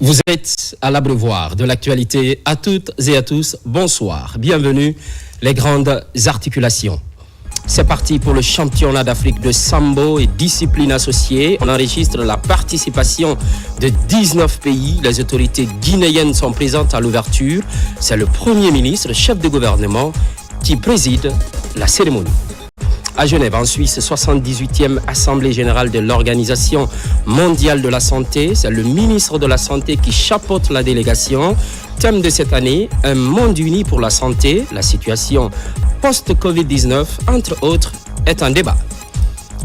Vous êtes à l'abreuvoir de l'actualité. À toutes et à tous, bonsoir. Bienvenue, les grandes articulations. C'est parti pour le championnat d'Afrique de Sambo et disciplines associées. On enregistre la participation de 19 pays. Les autorités guinéennes sont présentes à l'ouverture. C'est le Premier ministre, chef de gouvernement, qui préside la cérémonie. À Genève, en Suisse, 78e Assemblée générale de l'Organisation mondiale de la santé. C'est le ministre de la Santé qui chapeaute la délégation. Thème de cette année, un monde uni pour la santé. La situation post-Covid-19, entre autres, est un débat.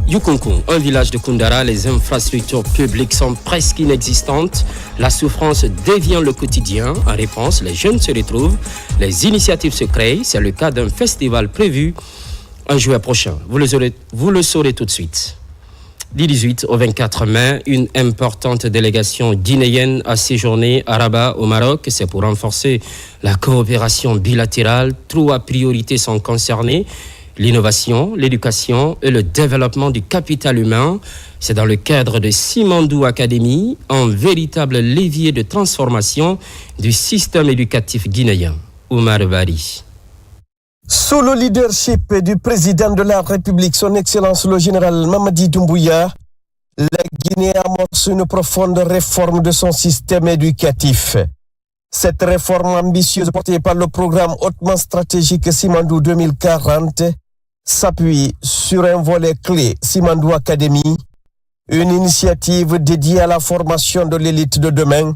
Yukunkun, un village de Koundara, les infrastructures publiques sont presque inexistantes. La souffrance devient le quotidien. En réponse, les jeunes se retrouvent, les initiatives se créent. C'est le cas d'un festival prévu en juillet prochain. Vous le saurez tout de suite. Du 18 au 24 mai, une importante délégation guinéenne a séjourné à Rabat, au Maroc. C'est pour renforcer la coopération bilatérale. Trois priorités sont concernées: l'innovation, l'éducation et le développement du capital humain. C'est dans le cadre de Simandou Academy, un véritable levier de transformation du système éducatif guinéen. Oumar Bari. Sous le leadership du président de la République, son Excellence le général Mamadi Doumbouya, la Guinée amorce une profonde réforme de son système éducatif. Cette réforme ambitieuse portée par le programme hautement stratégique Simandou 2040 s'appuie sur un volet clé, Simandou Academy, une initiative dédiée à la formation de l'élite de demain,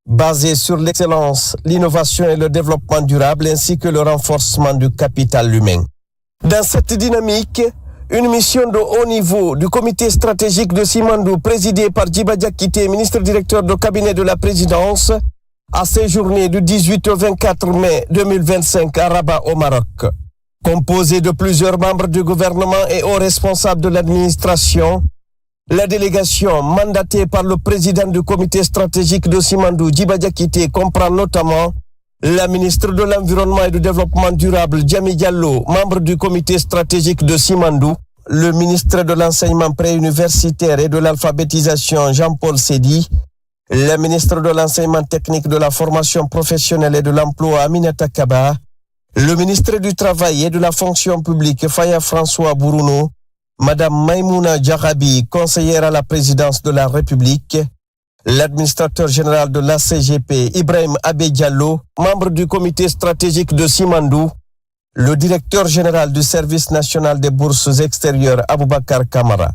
basée sur l'excellence, l'innovation et le développement durable, ainsi que le renforcement du capital humain. Dans cette dynamique, une mission de haut niveau du comité stratégique de Simandou, présidée par Djiba Diakité, ministre directeur de cabinet de la présidence, a séjourné du 18 au 24 mai 2025 à Rabat au Maroc. Composée de plusieurs membres du gouvernement et hauts responsables de l'administration, la délégation mandatée par le président du comité stratégique de Simandou, Djiba Diakité, comprend notamment la ministre de l'Environnement et du Développement durable, Djami Diallo, membre du comité stratégique de Simandou, le ministre de l'Enseignement préuniversitaire et de l'Alphabétisation, Jean-Paul Sédi, la ministre de l'Enseignement technique, de la formation professionnelle et de l'emploi, Aminata Kaba, le ministre du Travail et de la fonction publique, Faya François Bourouno, Madame Maïmouna Djarabi, conseillère à la présidence de la République, l'administrateur général de l'ACGP, Ibrahim Abé Diallo, membre du comité stratégique de Simandou, le directeur général du service national des bourses extérieures, Aboubakar Kamara.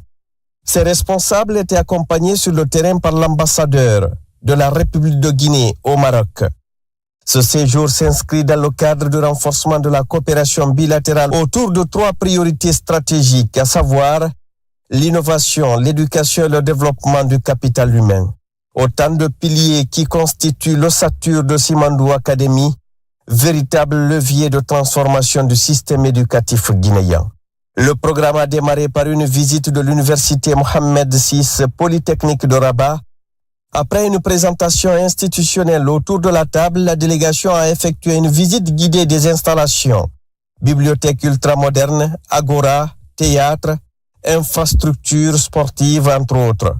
Ces responsables étaient accompagnés sur le terrain par l'ambassadeur de la République de Guinée au Maroc. Ce séjour s'inscrit dans le cadre du renforcement de la coopération bilatérale autour de trois priorités stratégiques, à savoir l'innovation, l'éducation et le développement du capital humain. Autant de piliers qui constituent l'ossature de Simandou Academy, véritable levier de transformation du système éducatif guinéen. Le programme a démarré par une visite de l'université Mohamed VI Polytechnique de Rabat. Après une présentation institutionnelle autour de la table, la délégation a effectué une visite guidée des installations, bibliothèque ultramoderne, agora, théâtre, infrastructures sportives, entre autres.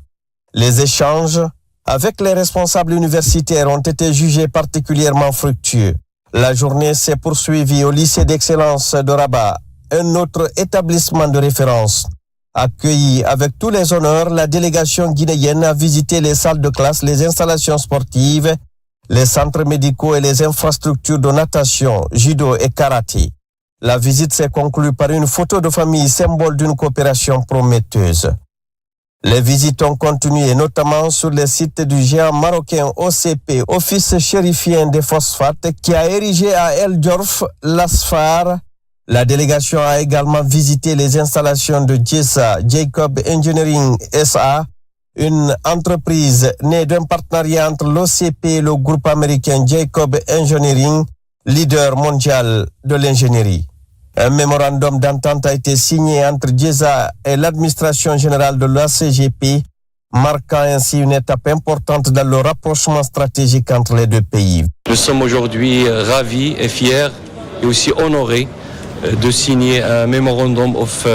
Les échanges avec les responsables universitaires ont été jugés particulièrement fructueux. La journée s'est poursuivie au lycée d'excellence de Rabat, un autre établissement de référence. Accueilli avec tous les honneurs, la délégation guinéenne a visité les salles de classe, les installations sportives, les centres médicaux et les infrastructures de natation, judo et karaté. La visite s'est conclue par une photo de famille, symbole d'une coopération prometteuse. Les visites ont continué, notamment sur les sites du géant marocain OCP, Office chérifien des phosphates, qui a érigé à El Djorf l'ASFAR. La délégation a également visité les installations de JESA, Jacob Engineering SA, une entreprise née d'un partenariat entre l'OCP et le groupe américain Jacob Engineering, leader mondial de l'ingénierie. Un mémorandum d'entente a été signé entre JESA et l'administration générale de l'ACGP, marquant ainsi une étape importante dans le rapprochement stratégique entre les deux pays. Nous sommes aujourd'hui ravis et fiers et aussi honorés de signer un Memorandum of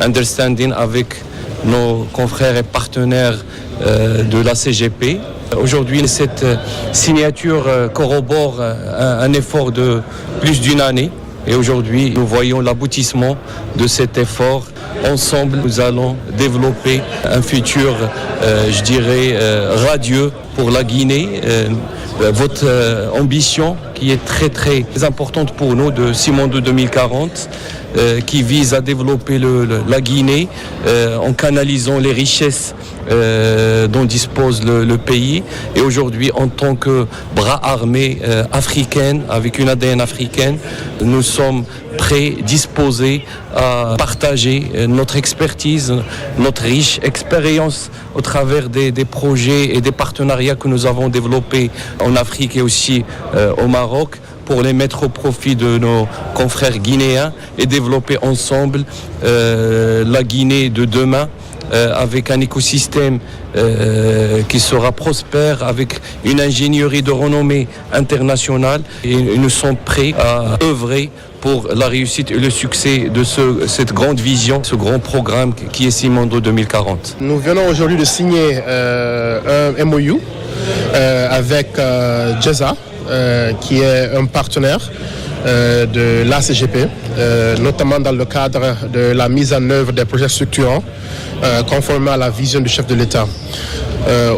Understanding avec nos confrères et partenaires de la CGP Aujourd'hui, cette signature corrobore un effort de plus d'une année. Et aujourd'hui, nous voyons l'aboutissement de cet effort. Ensemble, nous allons développer un futur, radieux pour la Guinée. Votre ambition, qui est très très importante pour nous, de Simandou 2040, qui vise à développer la Guinée en canalisant les richesses dont dispose le pays. Et aujourd'hui, en tant que bras armé africaine, avec une ADN africaine, nous sommes prêts, disposés à partager notre expertise, notre riche expérience au travers des projets et des partenariats que nous avons développés en Afrique et aussi au Maroc, pour les mettre au profit de nos confrères guinéens et développer ensemble la Guinée de demain, avec un écosystème qui sera prospère, avec une ingénierie de renommée internationale. Et nous sommes prêts à œuvrer pour la réussite et le succès de cette grande vision, ce grand programme qui est Simandou 2040. Nous venons aujourd'hui de signer un MOU avec JESA, qui est un partenaire de l'ACGP, notamment dans le cadre de la mise en œuvre des projets structurants conformément à la vision du chef de l'État.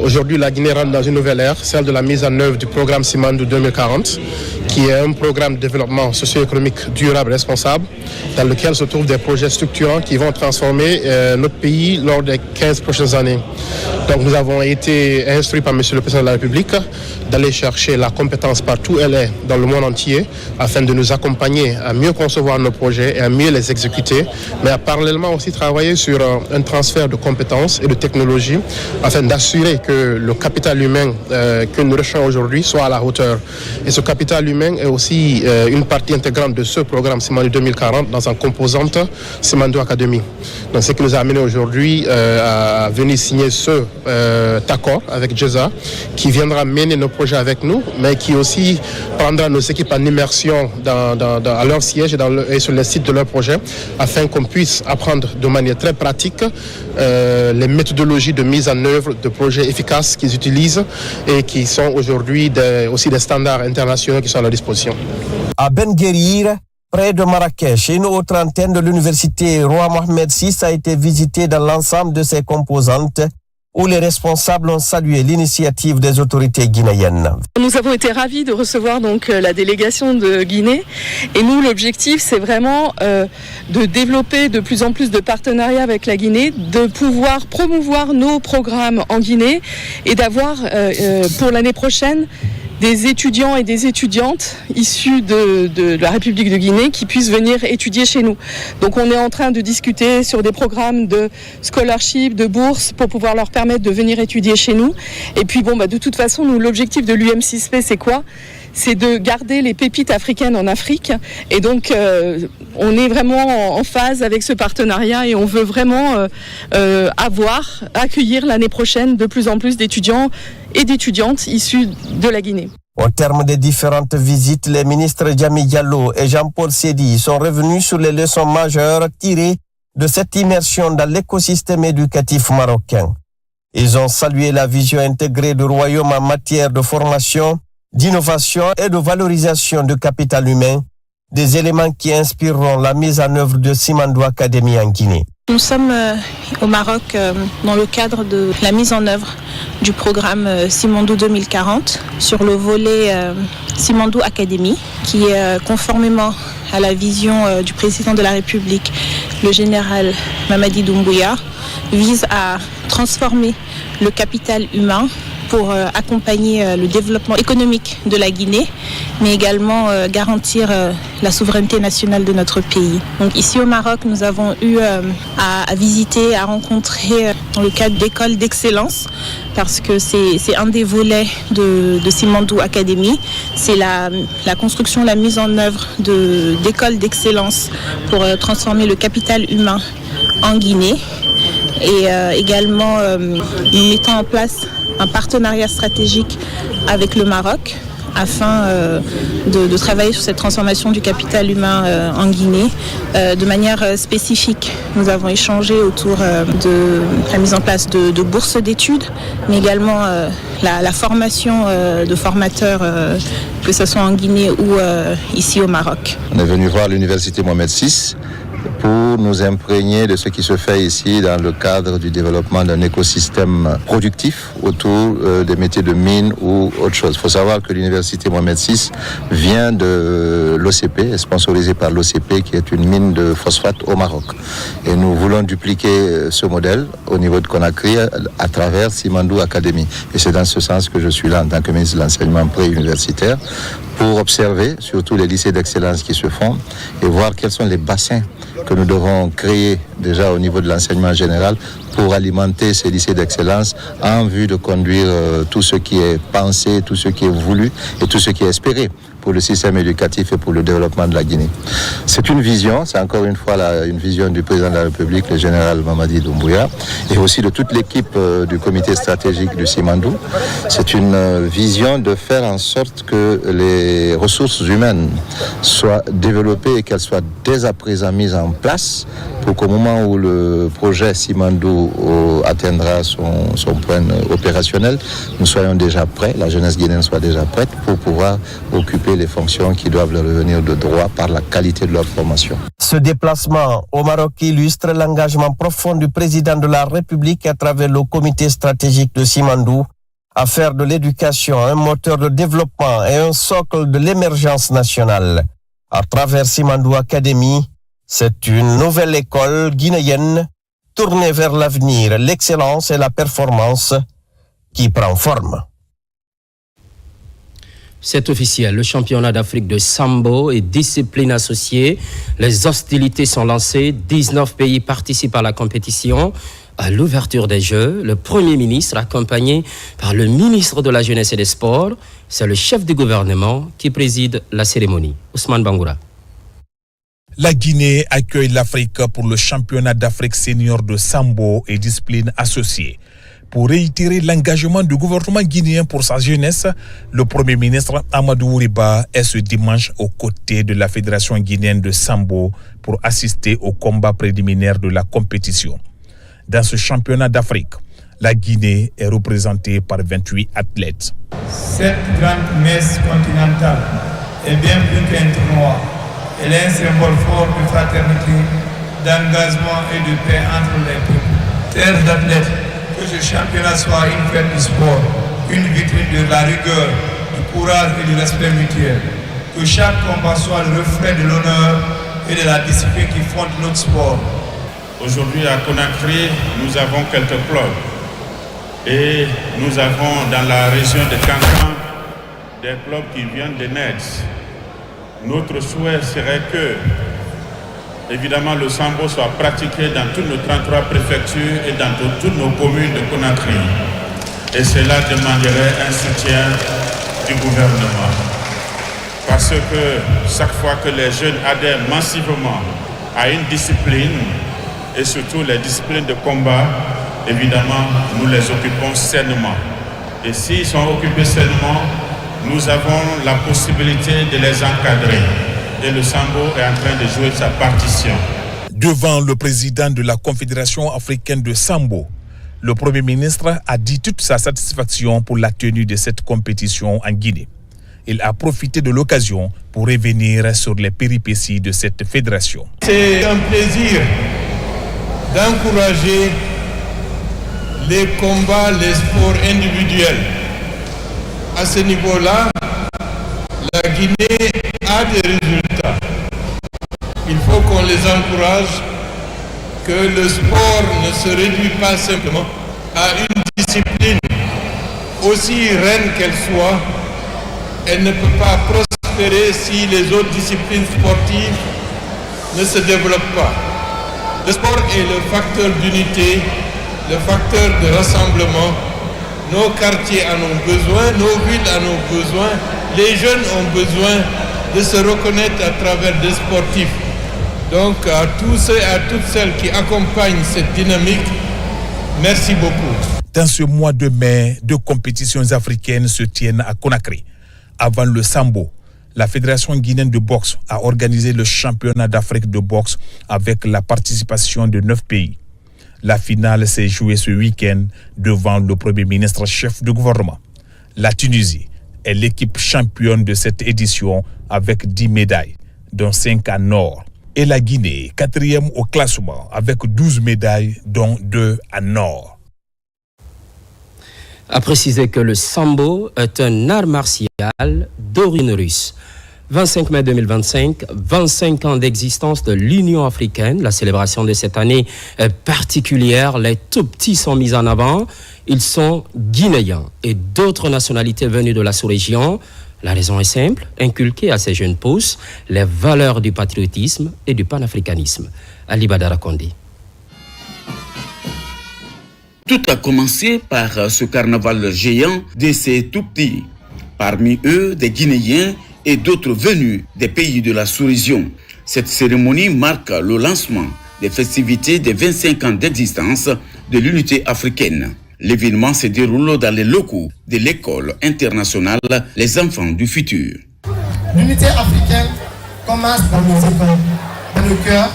Aujourd'hui, la Guinée rentre dans une nouvelle ère, celle de la mise en œuvre du programme Simandou 2040, qui est un programme de développement socio-économique durable et responsable, dans lequel se trouvent des projets structurants qui vont transformer notre pays lors des 15 prochaines années. Donc nous avons été instruits par M. le Président de la République d'aller chercher la compétence partout où elle est dans le monde entier, afin de nous accompagner à mieux concevoir nos projets et à mieux les exécuter, mais à parallèlement aussi travailler sur un transfert de compétences et de technologies, afin d'assurer que le capital humain que nous recherchons aujourd'hui soit à la hauteur. Et ce capital humain est aussi une partie intégrante de ce programme Simandou 2040 dans sa composante Simandou Academy. Donc ce qui nous a amené aujourd'hui à venir signer ce accord avec JESA, qui viendra mener nos projets avec nous, mais qui aussi prendra nos équipes en immersion à leur siège et sur les sites de leurs projets, afin qu'on puisse apprendre de manière très pratique les méthodologies de mise en œuvre de projets efficaces qu'ils utilisent et qui sont aujourd'hui aussi des standards internationaux qui sont à leur disposition. À Ben Guerir, près de Marrakech, une autre antenne de l'université Roi Mohamed VI a été visitée dans l'ensemble de ses composantes, où les responsables ont salué l'initiative des autorités guinéennes. Nous avons été ravis de recevoir donc la délégation de Guinée, et nous l'objectif c'est vraiment de développer de plus en plus de partenariats avec la Guinée, de pouvoir promouvoir nos programmes en Guinée et d'avoir pour l'année prochaine des étudiants et des étudiantes issus de la République de Guinée qui puissent venir étudier chez nous. Donc on est en train de discuter sur des programmes de scholarship, de bourse, pour pouvoir leur permettre de venir étudier chez nous. Et puis de toute façon, nous, l'objectif de l'UM6P, c'est quoi ? C'est de garder les pépites africaines en Afrique. Et donc, on est vraiment en phase avec ce partenariat et on veut vraiment accueillir l'année prochaine de plus en plus d'étudiants et d'étudiantes issus de la Guinée. Au terme des différentes visites, les ministres Djami Diallo et Jean-Paul Seydi sont revenus sur les leçons majeures tirées de cette immersion dans l'écosystème éducatif marocain. Ils ont salué la vision intégrée du royaume en matière de formation, d'innovation et de valorisation du capital humain, des éléments qui inspireront la mise en œuvre de Simandou Academy en Guinée. Nous sommes au Maroc dans le cadre de la mise en œuvre du programme Simandou 2040 sur le volet Simandou Academy, qui conformément à la vision du président de la République, le général Mamadi Doumbouya, vise à transformer le capital humain pour accompagner le développement économique de la Guinée, mais également garantir la souveraineté nationale de notre pays. Donc ici au Maroc, nous avons eu à visiter, à rencontrer dans le cadre d'écoles d'excellence, parce que c'est un des volets de Simandou Academy, c'est la construction, la mise en œuvre d'écoles d'excellence pour transformer le capital humain en Guinée, et également mettant en place un partenariat stratégique avec le Maroc afin de travailler sur cette transformation du capital humain en Guinée de manière spécifique. Nous avons échangé autour de la mise en place de bourses d'études, mais également la formation de formateurs, que ce soit en Guinée ou ici au Maroc. On est venu voir l'université Mohamed VI pour nous imprégner de ce qui se fait ici dans le cadre du développement d'un écosystème productif autour des métiers de mine ou autre chose. Il faut savoir que l'université Mohamed VI vient de l'OCP, sponsorisée par l'OCP, qui est une mine de phosphate au Maroc. Et nous voulons dupliquer ce modèle au niveau de Conakry à travers Simandou Academy. Et c'est dans ce sens que je suis là en tant que ministre de l'enseignement pré-universitaire, pour observer surtout les lycées d'excellence qui se font et voir quels sont les bassins que nous devons créer déjà au niveau de l'enseignement général pour alimenter ces lycées d'excellence en vue de conduire tout ce qui est pensé, tout ce qui est voulu et tout ce qui est espéré pour le système éducatif et pour le développement de la Guinée. C'est une vision, c'est encore une fois une vision du président de la République, le général Mamadi Doumbouya, et aussi de toute l'équipe du comité stratégique du Simandou. C'est une vision de faire en sorte que les ressources humaines soient développées et qu'elles soient dès à présent mises en place pour qu'au moment où le projet Simandou atteindra son point opérationnel, nous soyons déjà prêts, la jeunesse guinéenne soit déjà prête pour pouvoir occuper les fonctions qui doivent leur revenir de droit par la qualité de leur formation. Ce déplacement au Maroc illustre l'engagement profond du président de la République à travers le comité stratégique de Simandou à faire de l'éducation un moteur de développement et un socle de l'émergence nationale. À travers Simandou Academy, c'est une nouvelle école guinéenne tournée vers l'avenir, l'excellence et la performance qui prend forme. C'est officiel, le championnat d'Afrique de Sambo et discipline associée. Les hostilités sont lancées, 19 pays participent à la compétition. À l'ouverture des Jeux, le Premier ministre, accompagné par le ministre de la Jeunesse et des Sports, c'est le chef du gouvernement qui préside la cérémonie. Ousmane Bangoura. La Guinée accueille l'Afrique pour le championnat d'Afrique senior de Sambo et discipline associée. Pour réitérer l'engagement du gouvernement guinéen pour sa jeunesse, le Premier ministre Amadou Ouriba est ce dimanche aux côtés de la Fédération guinéenne de Sambo pour assister au combat préliminaire de la compétition. Dans ce championnat d'Afrique, la Guinée est représentée par 28 athlètes. Cette grande messe continentale est bien plus qu'un tournoi. Elle est un symbole fort de fraternité, d'engagement et de paix entre les peuples. Chers athlètes, que ce championnat soit une fête du sport, une vitrine de la rigueur, du courage et du respect mutuel. Que chaque combat soit le reflet de l'honneur et de la discipline qui fonde notre sport. Aujourd'hui à Conakry, nous avons quelques clubs. Et nous avons dans la région de Kankan des clubs qui viennent de naître. Notre souhait serait que, évidemment, le sambo soit pratiqué dans toutes nos 33 préfectures et dans toutes nos communes de Conakry. Et cela demanderait un soutien du gouvernement. Parce que chaque fois que les jeunes adhèrent massivement à une discipline, et surtout les disciplines de combat, évidemment, nous les occupons sainement. Et s'ils sont occupés sainement, nous avons la possibilité de les encadrer. Et le sambo est en train de jouer sa partition. Devant le président de la Confédération africaine de Sambo, le Premier ministre a dit toute sa satisfaction pour la tenue de cette compétition en Guinée. Il a profité de l'occasion pour revenir sur les péripéties de cette fédération. C'est un plaisir d'encourager les combats, les sports individuels. À ce niveau-là, la Guinée a des résultats. Il faut qu'on les encourage, que le sport ne se réduit pas simplement à une discipline, aussi reine qu'elle soit. Elle ne peut pas prospérer si les autres disciplines sportives ne se développent pas. Le sport est le facteur d'unité, le facteur de rassemblement. Nos quartiers en ont besoin, nos villes en ont besoin, les jeunes ont besoin de se reconnaître à travers des sportifs. Donc à tous ceux et à toutes celles qui accompagnent cette dynamique, merci beaucoup. Dans ce mois de mai, 2 compétitions africaines se tiennent à Conakry. Avant le sambo, la Fédération guinéenne de boxe a organisé le championnat d'Afrique de boxe avec la participation de 9 pays. La finale s'est jouée ce week-end devant le Premier ministre chef du gouvernement. La Tunisie est l'équipe championne de cette édition avec 10 médailles, dont 5 en or. Et la Guinée, 4e au classement avec 12 médailles, dont 2 en or. A préciser que le sambo est un art martial d'origine russe. 25 mai 2025, 25 ans d'existence de l'Union africaine. La célébration de cette année est particulière. Les tout petits sont mis en avant. Ils sont guinéens et d'autres nationalités venues de la sous-région. La raison est simple, inculquer à ces jeunes pousses les valeurs du patriotisme et du panafricanisme. Ali Badara Kondi. Tout a commencé par ce carnaval géant de ces tout-petits. Parmi eux, des Guinéens et d'autres venus des pays de la sous-région. Cette cérémonie marque le lancement des festivités des 25 ans d'existence de l'unité africaine. L'événement se déroule dans les locaux de l'école internationale Les Enfants du Futur. L'unité africaine commence dans nos écoles, dans nos cœurs,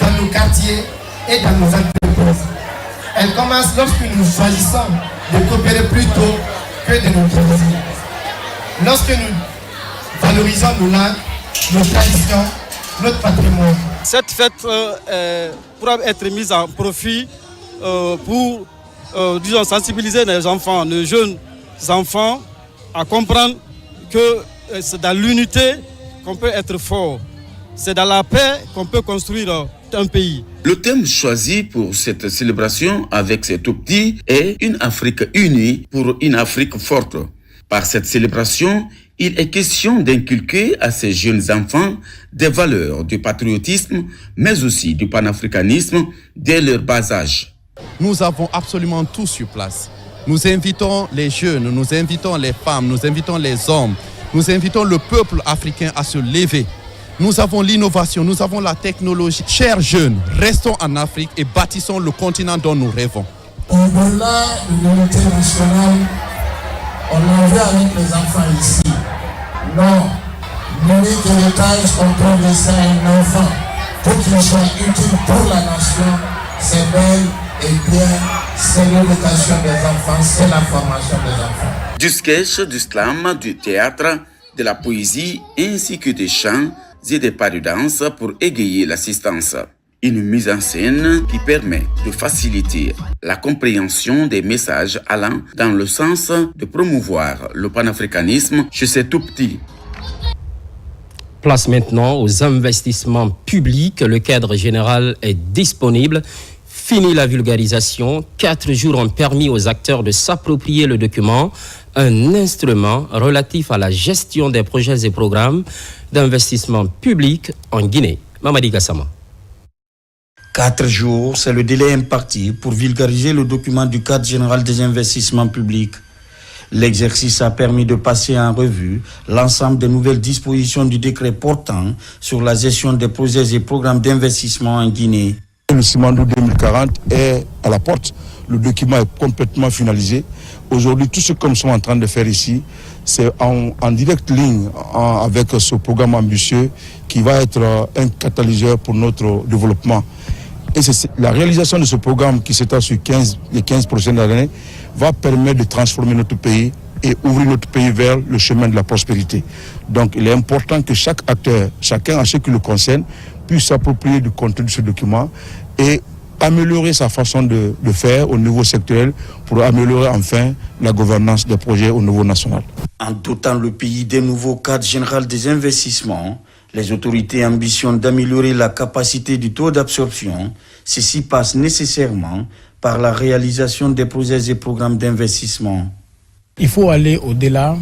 dans nos quartiers et dans nos entreprises. Elle commence lorsque nous choisissons de coopérer plutôt que de nous diviser. Lorsque nous valorisons nos langues, nos traditions, notre patrimoine. Cette fête pourra être mise en profit pour sensibiliser les enfants, les jeunes enfants à comprendre que c'est dans l'unité qu'on peut être fort. C'est dans la paix qu'on peut construire un pays. Le thème choisi pour cette célébration avec ces tout-petits est une Afrique unie pour une Afrique forte. Par cette célébration, il est question d'inculquer à ces jeunes enfants des valeurs du patriotisme, mais aussi du panafricanisme dès leur bas âge. Nous avons absolument tout sur place. Nous invitons les jeunes, nous invitons les femmes, nous invitons les hommes, nous invitons le peuple africain à se lever. Nous avons l'innovation, nous avons la technologie. Chers jeunes, restons en Afrique et bâtissons le continent dont nous rêvons. Au-delà de l'unité nationale, on en veut avec les enfants ici. Non, l'unique héritage qu'on peut laisser à un enfant pour qu'il soit utile pour la nation, c'est belle et bien, c'est l'éducation des enfants, c'est la formation des enfants. Du sketch, du slam, du théâtre, de la poésie ainsi que des chants et des pas de danse pour égayer l'assistance. Une mise en scène qui permet de faciliter la compréhension des messages allant dans le sens de promouvoir le panafricanisme chez ces tout-petits. Place maintenant aux investissements publics. Le cadre général est disponible. Fini la vulgarisation. 4 jours ont permis aux acteurs de s'approprier le document, un instrument relatif à la gestion des projets et programmes d'investissement public en Guinée. Mamadi Gassama. 4 jours, c'est le délai imparti pour vulgariser le document du cadre général des investissements publics. L'exercice a permis de passer en revue l'ensemble des nouvelles dispositions du décret portant sur la gestion des projets et programmes d'investissement en Guinée. Le Simandou 2040 est à la porte. Le document est complètement finalisé. Aujourd'hui, tout ce que nous sommes en train de faire ici, c'est en directe ligne avec ce programme ambitieux qui va être un catalyseur pour notre développement. Et c'est la réalisation de ce programme qui s'étend sur les 15 prochaines années va permettre de transformer notre pays et ouvrir notre pays vers le chemin de la prospérité. Donc il est important que chaque acteur, chacun à ce qui le concerne, puisse s'approprier du contenu de ce document et améliorer sa façon de faire au niveau sectoriel pour améliorer enfin la gouvernance des projets au niveau national. En dotant le pays des nouveaux cadres généraux des investissements, les autorités ambitionnent d'améliorer la capacité du taux d'absorption. Ceci passe nécessairement par la réalisation des projets et programmes d'investissement. Il faut aller au-delà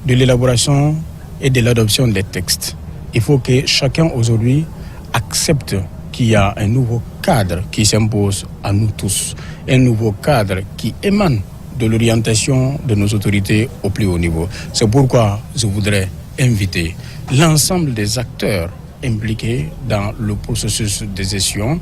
de l'élaboration et de l'adoption des textes. Il faut que chacun aujourd'hui accepte qu'il y a un nouveau cadre qui s'impose à nous tous, un nouveau cadre qui émane de l'orientation de nos autorités au plus haut niveau. C'est pourquoi je voudrais inviter l'ensemble des acteurs impliqués dans le processus de gestion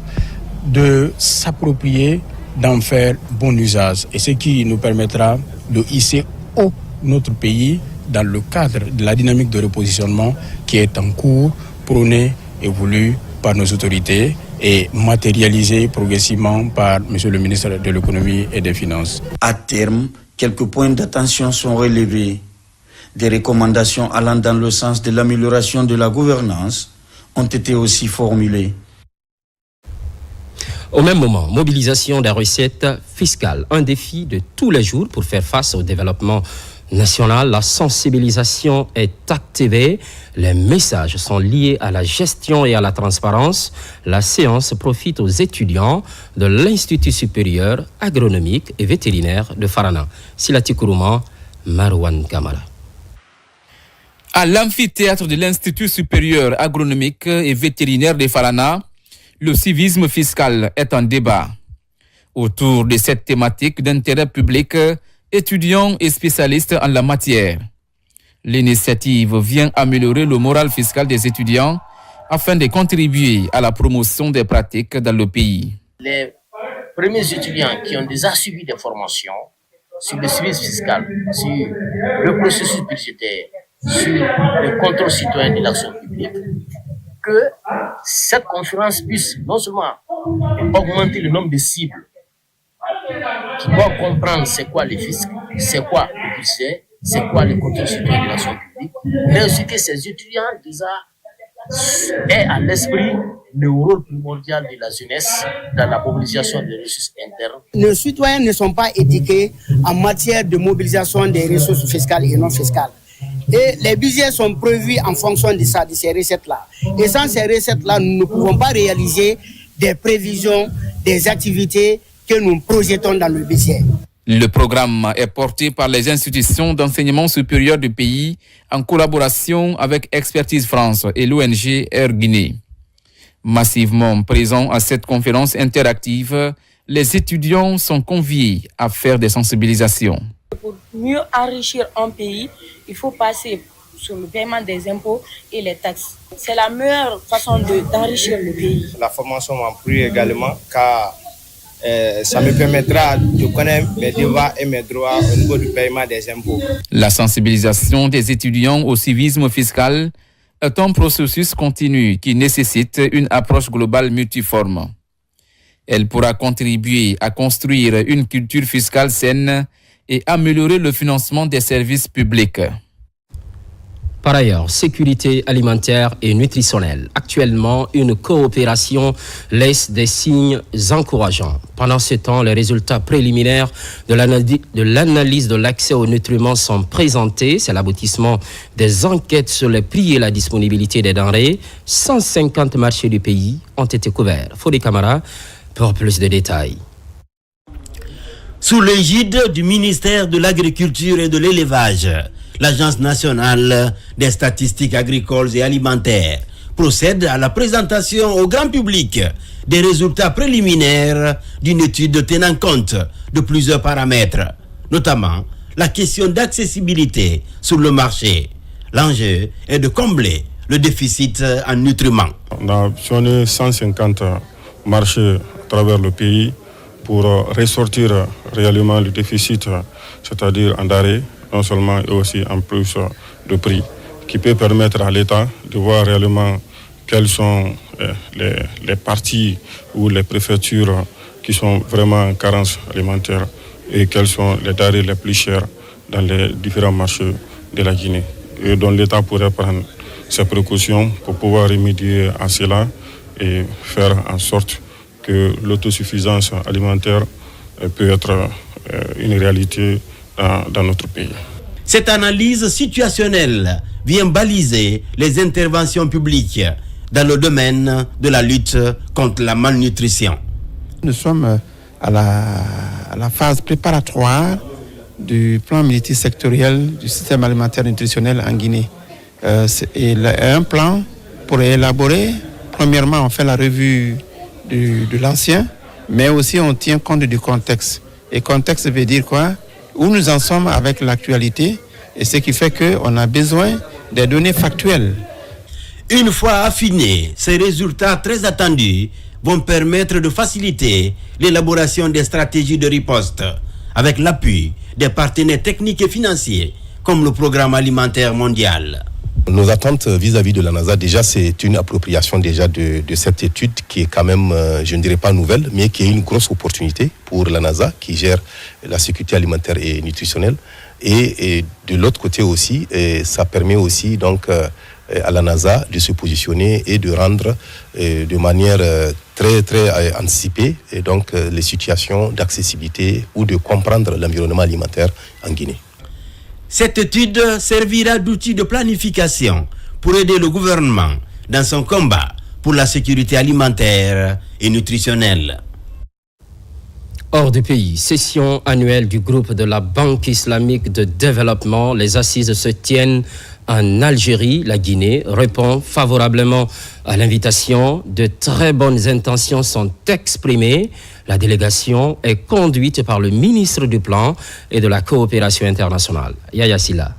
de s'approprier, d'en faire bon usage. Et ce qui nous permettra de hisser haut notre pays dans le cadre de la dynamique de repositionnement qui est en cours, prônée et voulue par nos autorités et matérialisée progressivement par M. le ministre de l'Économie et des Finances. À terme, quelques points d'attention sont relevés. Des recommandations allant dans le sens de l'amélioration de la gouvernance ont été aussi formulées. Au même moment, mobilisation des recettes fiscales, un défi de tous les jours pour faire face au développement national. La sensibilisation est activée, les messages sont liés à la gestion et à la transparence. La séance profite aux étudiants de l'Institut supérieur agronomique et vétérinaire de Farana. Silati Kourouma, Marwan Kamara. À l'amphithéâtre de l'Institut supérieur agronomique et vétérinaire de Farana, le civisme fiscal est en débat. Autour de cette thématique d'intérêt public, étudiants et spécialistes en la matière. L'initiative vient améliorer le moral fiscal des étudiants afin de contribuer à la promotion des pratiques dans le pays. Les premiers étudiants qui ont déjà suivi des formations sur le civisme fiscal, sur le processus budgétaire, sur le contrôle citoyen de l'action publique, que cette conférence puisse non seulement augmenter le nombre de cibles qui doivent comprendre c'est quoi le fisc, c'est quoi le budget, c'est quoi le contrôle citoyen de l'action publique, mais aussi que ces étudiants déjà aient à l'esprit le rôle primordial de la jeunesse dans la mobilisation des ressources internes. Nos citoyens ne sont pas éduqués en matière de mobilisation des ressources fiscales et non fiscales. Et les budgets sont prévus en fonction de ça, de ces recettes-là. Et sans ces recettes-là, nous ne pouvons pas réaliser des prévisions, des activités que nous projetons dans le budget. Le programme est porté par les institutions d'enseignement supérieur du pays en collaboration avec Expertise France et l'ONG Air Guinée. Massivement présents à cette conférence interactive, les étudiants sont conviés à faire des sensibilisations. Pour mieux enrichir un pays, il faut passer sur le paiement des impôts et les taxes. C'est la meilleure façon d'enrichir le pays. La formation m'a plu également car ça me permettra de connaître mes devoirs et mes droits au niveau du paiement des impôts. La sensibilisation des étudiants au civisme fiscal est un processus continu qui nécessite une approche globale multiforme. Elle pourra contribuer à construire une culture fiscale saine et améliorer le financement des services publics. Par ailleurs, sécurité alimentaire et nutritionnelle. Actuellement, une coopération laisse des signes encourageants. Pendant ce temps, les résultats préliminaires de l'analyse de l'accès aux nutriments sont présentés. C'est l'aboutissement des enquêtes sur les prix et la disponibilité des denrées. 150 marchés du pays ont été couverts. Fodé Camara pour plus de détails. Sous l'égide du ministère de l'Agriculture et de l'Élevage, l'Agence nationale des statistiques agricoles et alimentaires procède à la présentation au grand public des résultats préliminaires d'une étude tenant compte de plusieurs paramètres, notamment la question d'accessibilité sur le marché. L'enjeu est de combler le déficit en nutriments. On a optionné 150 marchés à travers le pays pour ressortir réellement le déficit, c'est-à-dire en denrées, non seulement et aussi en plus de prix, qui peut permettre à l'État de voir réellement quelles sont les parties ou les préfectures qui sont vraiment en carence alimentaire et quelles sont les denrées les plus chères dans les différents marchés de la Guinée. Et dont l'État pourrait prendre ses précautions pour pouvoir remédier à cela et faire en sorte que l'autosuffisance alimentaire peut être une réalité dans notre pays. Cette analyse situationnelle vient baliser les interventions publiques dans le domaine de la lutte contre la malnutrition. Nous sommes à la phase préparatoire du plan multisectoriel du système alimentaire nutritionnel en Guinée. Et un plan pour élaborer, premièrement, on fait la revue de l'ancien, mais aussi on tient compte du contexte. Et contexte veut dire quoi? Où nous en sommes avec l'actualité, et ce qui fait qu'on a besoin des données factuelles. Une fois affinés, ces résultats très attendus vont permettre de faciliter l'élaboration des stratégies de riposte avec l'appui des partenaires techniques et financiers comme le programme alimentaire mondial. Nos attentes vis-à-vis de la NASA, déjà, c'est une appropriation déjà de cette étude qui est quand même, je ne dirais pas nouvelle, mais qui est une grosse opportunité pour la NASA qui gère la sécurité alimentaire et nutritionnelle. Et de l'autre côté aussi, ça permet aussi donc à la NASA de se positionner et de rendre de manière très très anticipée et donc les situations d'accessibilité ou de comprendre l'environnement alimentaire en Guinée. Cette étude servira d'outil de planification pour aider le gouvernement dans son combat pour la sécurité alimentaire et nutritionnelle. Hors du pays, session annuelle du groupe de la Banque islamique de développement. Les assises se tiennent en Algérie. La Guinée répond favorablement à l'invitation. De très bonnes intentions sont exprimées. La délégation est conduite par le ministre du Plan et de la Coopération internationale, Yaya Silla.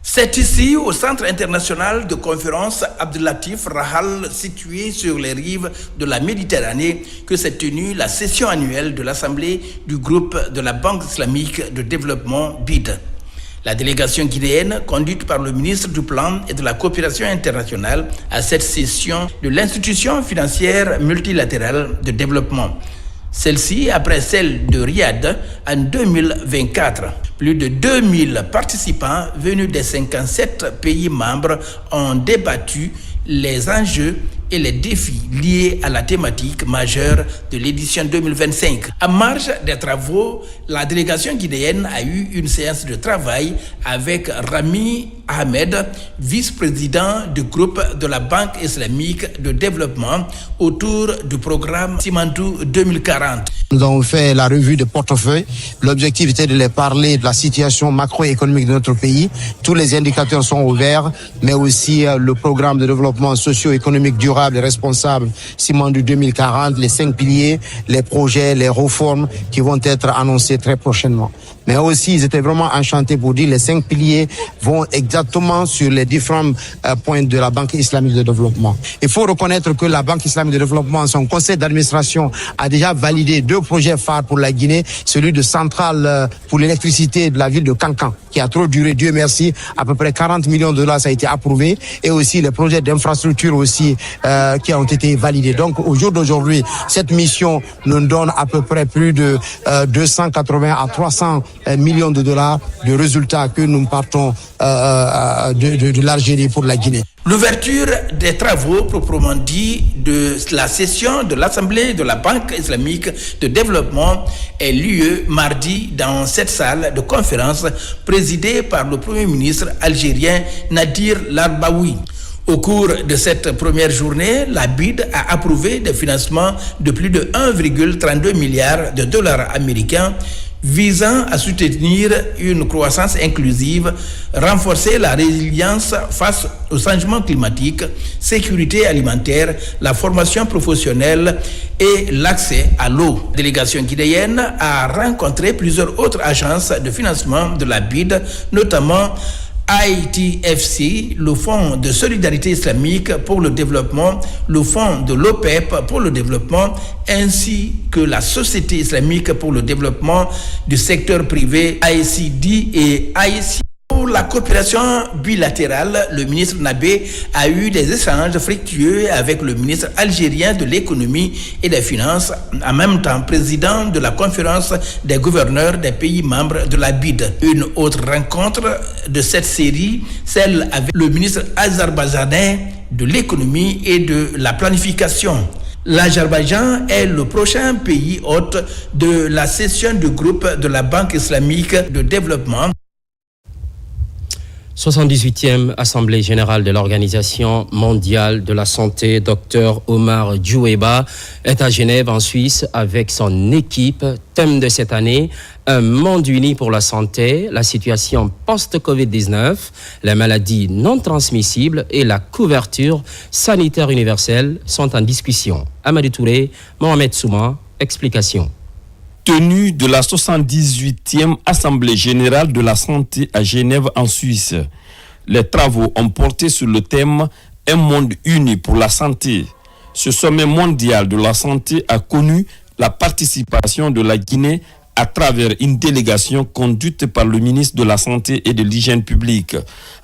C'est ici, au Centre international de conférence Abdelatif Rahal, situé sur les rives de la Méditerranée, que s'est tenue la session annuelle de l'Assemblée du groupe de la Banque islamique de développement BID. La délégation guinéenne, conduite par le ministre du Plan et de la Coopération internationale, à cette session de l'institution financière multilatérale de développement. Celle-ci, après celle de Riyad en 2024. Plus de 2000 participants venus des 57 pays membres ont débattu les enjeux et les défis liés à la thématique majeure de l'édition 2025. En marge des travaux, la délégation guinéenne a eu une séance de travail avec Rami Ahmed, vice-président du groupe de la Banque islamique de développement, autour du programme Simandou 2040. Nous avons fait la revue de portefeuille. L'objectif était de les parler de la situation macroéconomique de notre pays. Tous les indicateurs sont ouverts, mais aussi le programme de développement socio-économique durable et responsable Simandou 2040, les 5 piliers, les projets, les réformes qui vont être annoncés très prochainement. Mais aussi, ils étaient vraiment enchantés pour dire les 5 piliers vont exactement sur les différents points de la Banque islamique de développement. Il faut reconnaître que la Banque islamique de développement, son conseil d'administration, a déjà validé 2 projets phares pour la Guinée, celui de centrale pour l'électricité de la ville de Kankan, qui a trop duré, Dieu merci, à peu près 40 millions de dollars, ça a été approuvé, et aussi les projets d'infrastructure aussi qui ont été validés. Donc au jour d'aujourd'hui, cette mission nous donne à peu près plus de 280 à 300 millions de dollars de résultats que nous partons de l'Algérie pour la Guinée. L'ouverture des travaux proprement dit de la session de l'Assemblée de la Banque islamique de développement est lieu mardi dans cette salle de conférence présidée par le Premier ministre algérien Nadir Larbaoui. Au cours de cette première journée, la BID a approuvé des financements de plus de 1,32 milliard de dollars américains visant à soutenir une croissance inclusive, renforcer la résilience face au changement climatique, sécurité alimentaire, la formation professionnelle et l'accès à l'eau. La délégation guinéenne a rencontré plusieurs autres agences de financement de la BID, notamment ITFC, le Fonds de solidarité islamique pour le développement, le Fonds de l'OPEP pour le développement, ainsi que la Société islamique pour le développement du secteur privé, ICD et IC. Pour la coopération bilatérale, le ministre Nabé a eu des échanges fructueux avec le ministre algérien de l'économie et des finances, en même temps président de la conférence des gouverneurs des pays membres de la BID. Une autre rencontre de cette série, celle avec le ministre azerbaïdjanais de l'économie et de la planification. L'Azerbaïdjan est le prochain pays hôte de la session du groupe de la Banque islamique de développement. 78e Assemblée générale de l'Organisation mondiale de la santé, Dr Omar Djoueba, est à Genève en Suisse avec son équipe. Thème de cette année, un monde uni pour la santé, la situation post-Covid-19, les maladies non transmissibles et la couverture sanitaire universelle sont en discussion. Amadou Touré, Mohamed Souma, explication. Tenue de la 78e Assemblée générale de la santé à Genève en Suisse. Les travaux ont porté sur le thème « Un monde uni pour la santé ». Ce sommet mondial de la santé a connu la participation de la Guinée à travers une délégation conduite par le ministre de la Santé et de l'Hygiène publique.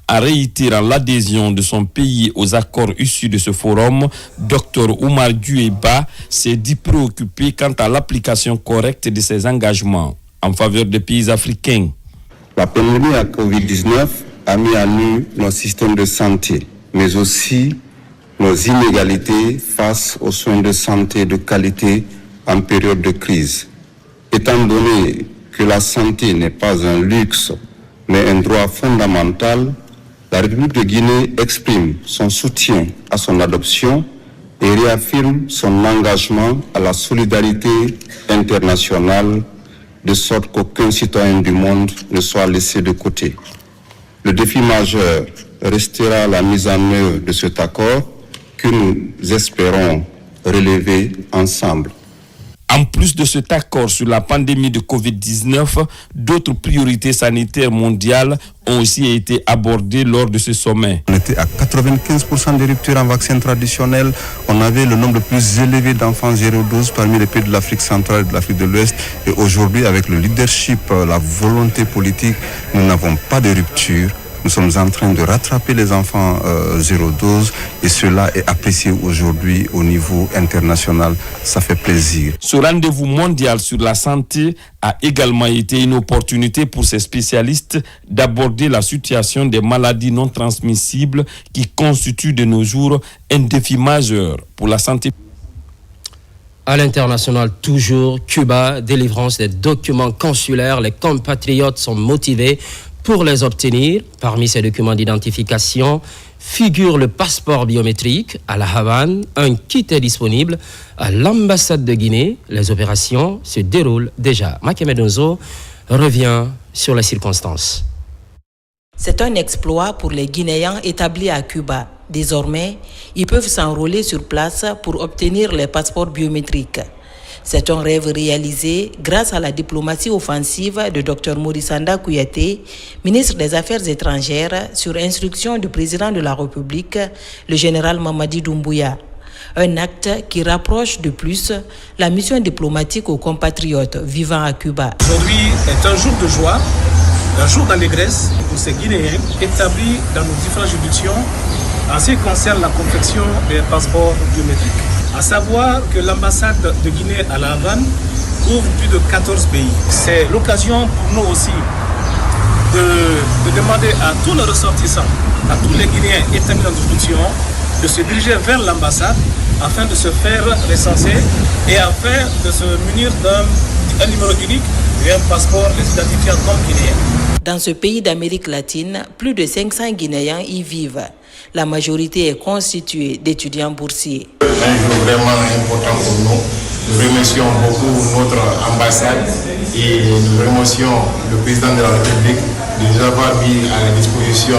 En réitérant l'adhésion de son pays aux accords issus de ce forum, Dr Oumar Gueba s'est dit préoccupé quant à l'application correcte de ses engagements en faveur des pays africains. La pandémie à Covid-19 a mis à nu nos systèmes de santé, mais aussi nos inégalités face aux soins de santé de qualité en période de crise. Étant donné que la santé n'est pas un luxe, mais un droit fondamental, la République de Guinée exprime son soutien à son adoption et réaffirme son engagement à la solidarité internationale, de sorte qu'aucun citoyen du monde ne soit laissé de côté. Le défi majeur restera la mise en œuvre de cet accord que nous espérons relever ensemble. En plus de cet accord sur la pandémie de Covid-19, d'autres priorités sanitaires mondiales ont aussi été abordées lors de ce sommet. On était à 95% de rupture en vaccin traditionnel. On avait le nombre le plus élevé d'enfants 0-12 parmi les pays de l'Afrique centrale et de l'Afrique de l'Ouest. Et aujourd'hui, avec le leadership, la volonté politique, nous n'avons pas de rupture. Nous sommes en train de rattraper les enfants 0-12 et cela est apprécié aujourd'hui au niveau international. Ça fait plaisir. Ce rendez-vous mondial sur la santé a également été une opportunité pour ces spécialistes d'aborder la situation des maladies non transmissibles qui constituent de nos jours un défi majeur pour la santé. À l'international, toujours, Cuba, délivrance des documents consulaires. Les compatriotes sont motivés pour les obtenir. Parmi ces documents d'identification figure le passeport biométrique. À La Havane, un kit est disponible à l'ambassade de Guinée. Les opérations se déroulent déjà. Makeme Donzo revient sur les circonstances. C'est un exploit pour les Guinéens établis à Cuba. Désormais, ils peuvent s'enrôler sur place pour obtenir les passeports biométriques. C'est un rêve réalisé grâce à la diplomatie offensive de Dr Morisanda Kouyaté, ministre des Affaires étrangères, sur instruction du président de la République, le général Mamadi Doumbouya. Un acte qui rapproche de plus la mission diplomatique aux compatriotes vivant à Cuba. Aujourd'hui est un jour de joie, un jour d'allégresse pour ces Guinéens établis dans nos différentes juridictions en ce qui concerne la confection des passeports biométriques. À savoir que l'ambassade de Guinée à La Havane couvre plus de 14 pays. C'est l'occasion pour nous aussi de demander à tous les ressortissants, à tous les Guinéens établis dans nos juridictions, de se diriger vers l'ambassade afin de se faire recenser et afin de se munir d'un numéro unique et un passeport les identifiant comme Guinéens. Dans ce pays d'Amérique latine, plus de 500 Guinéens y vivent. La majorité est constituée d'étudiants boursiers. Un jour vraiment important pour nous. Nous remercions beaucoup notre ambassade et nous remercions le président de la République de nous avoir mis à la disposition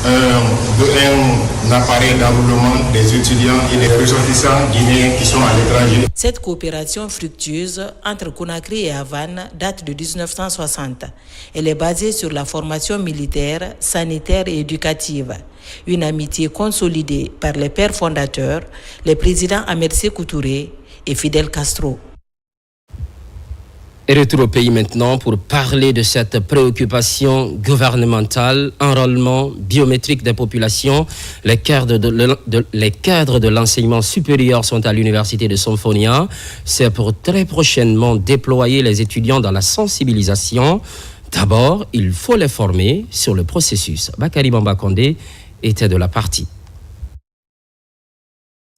un appareil d'enrôlement des étudiants et des ressortissants guinéens qui sont à l'étranger. Cette coopération fructueuse entre Conakry et Havane date de 1960. Elle est basée sur la formation militaire, sanitaire et éducative. Une amitié consolidée par les pères fondateurs, les présidents Ahmed Sékou Touré et Fidel Castro. Et retour au pays maintenant pour parler de cette préoccupation gouvernementale, enrôlement biométrique des populations. Les cadres de l'enseignement supérieur sont à l'université de Somphonia. C'est pour très prochainement déployer les étudiants dans la sensibilisation. D'abord, il faut les former sur le processus. Bakary Bamba Kondé était de la partie.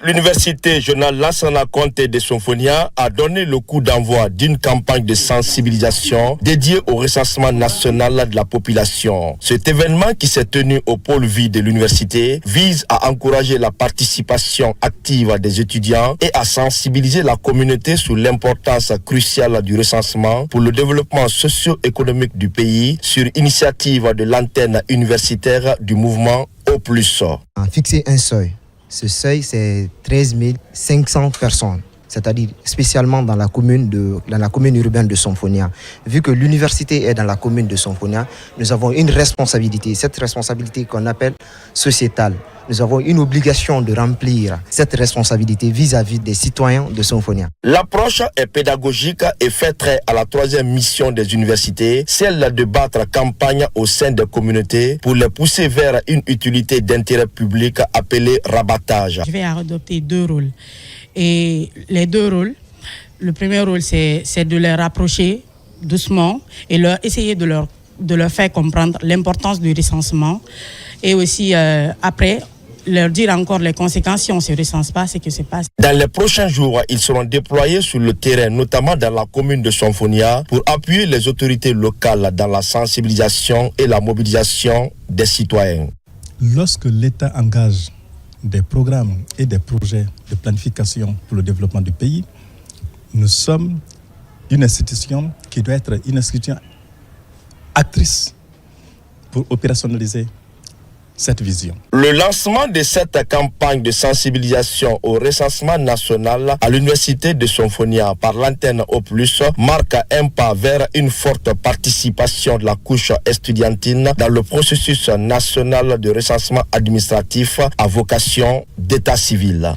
L'université Journal Lansana Conté de Somphonia a donné le coup d'envoi d'une campagne de sensibilisation dédiée au recensement national de la population. Cet événement qui s'est tenu au pôle vie de l'université vise à encourager la participation active des étudiants et à sensibiliser la communauté sur l'importance cruciale du recensement pour le développement socio-économique du pays sur initiative de l'antenne universitaire du mouvement Au+. Fixer un seuil. Ce seuil, c'est 13 500 personnes, c'est-à-dire spécialement dans la commune urbaine de Somphonia. Vu que l'université est dans la commune de Somphonia, nous avons une responsabilité, cette responsabilité qu'on appelle sociétale. nous avons une obligation de remplir cette responsabilité vis-à-vis des citoyens de Symphonia. L'approche est pédagogique et fait trait à la troisième mission des universités, celle de battre campagne au sein des communautés pour les pousser vers une utilité d'intérêt public appelée rabattage. Je vais adopter 2 rôles. Et les 2 rôles, le premier rôle c'est de les rapprocher doucement et essayer de leur faire comprendre l'importance du recensement et aussi après leur dire encore les conséquences si on ne se recense pas, c'est que c'est pas. Dans les prochains jours, ils seront déployés sur le terrain, notamment dans la commune de Symphonia, pour appuyer les autorités locales dans la sensibilisation et la mobilisation des citoyens. Lorsque l'État engage des programmes et des projets de planification pour le développement du pays, nous sommes une institution qui doit être une institution actrice pour opérationnaliser cette vision. Le lancement de cette campagne de sensibilisation au recensement national à l'université de Symphonia par l'antenne O+, marque un pas vers une forte participation de la couche estudiantine dans le processus national de recensement administratif à vocation d'état civil.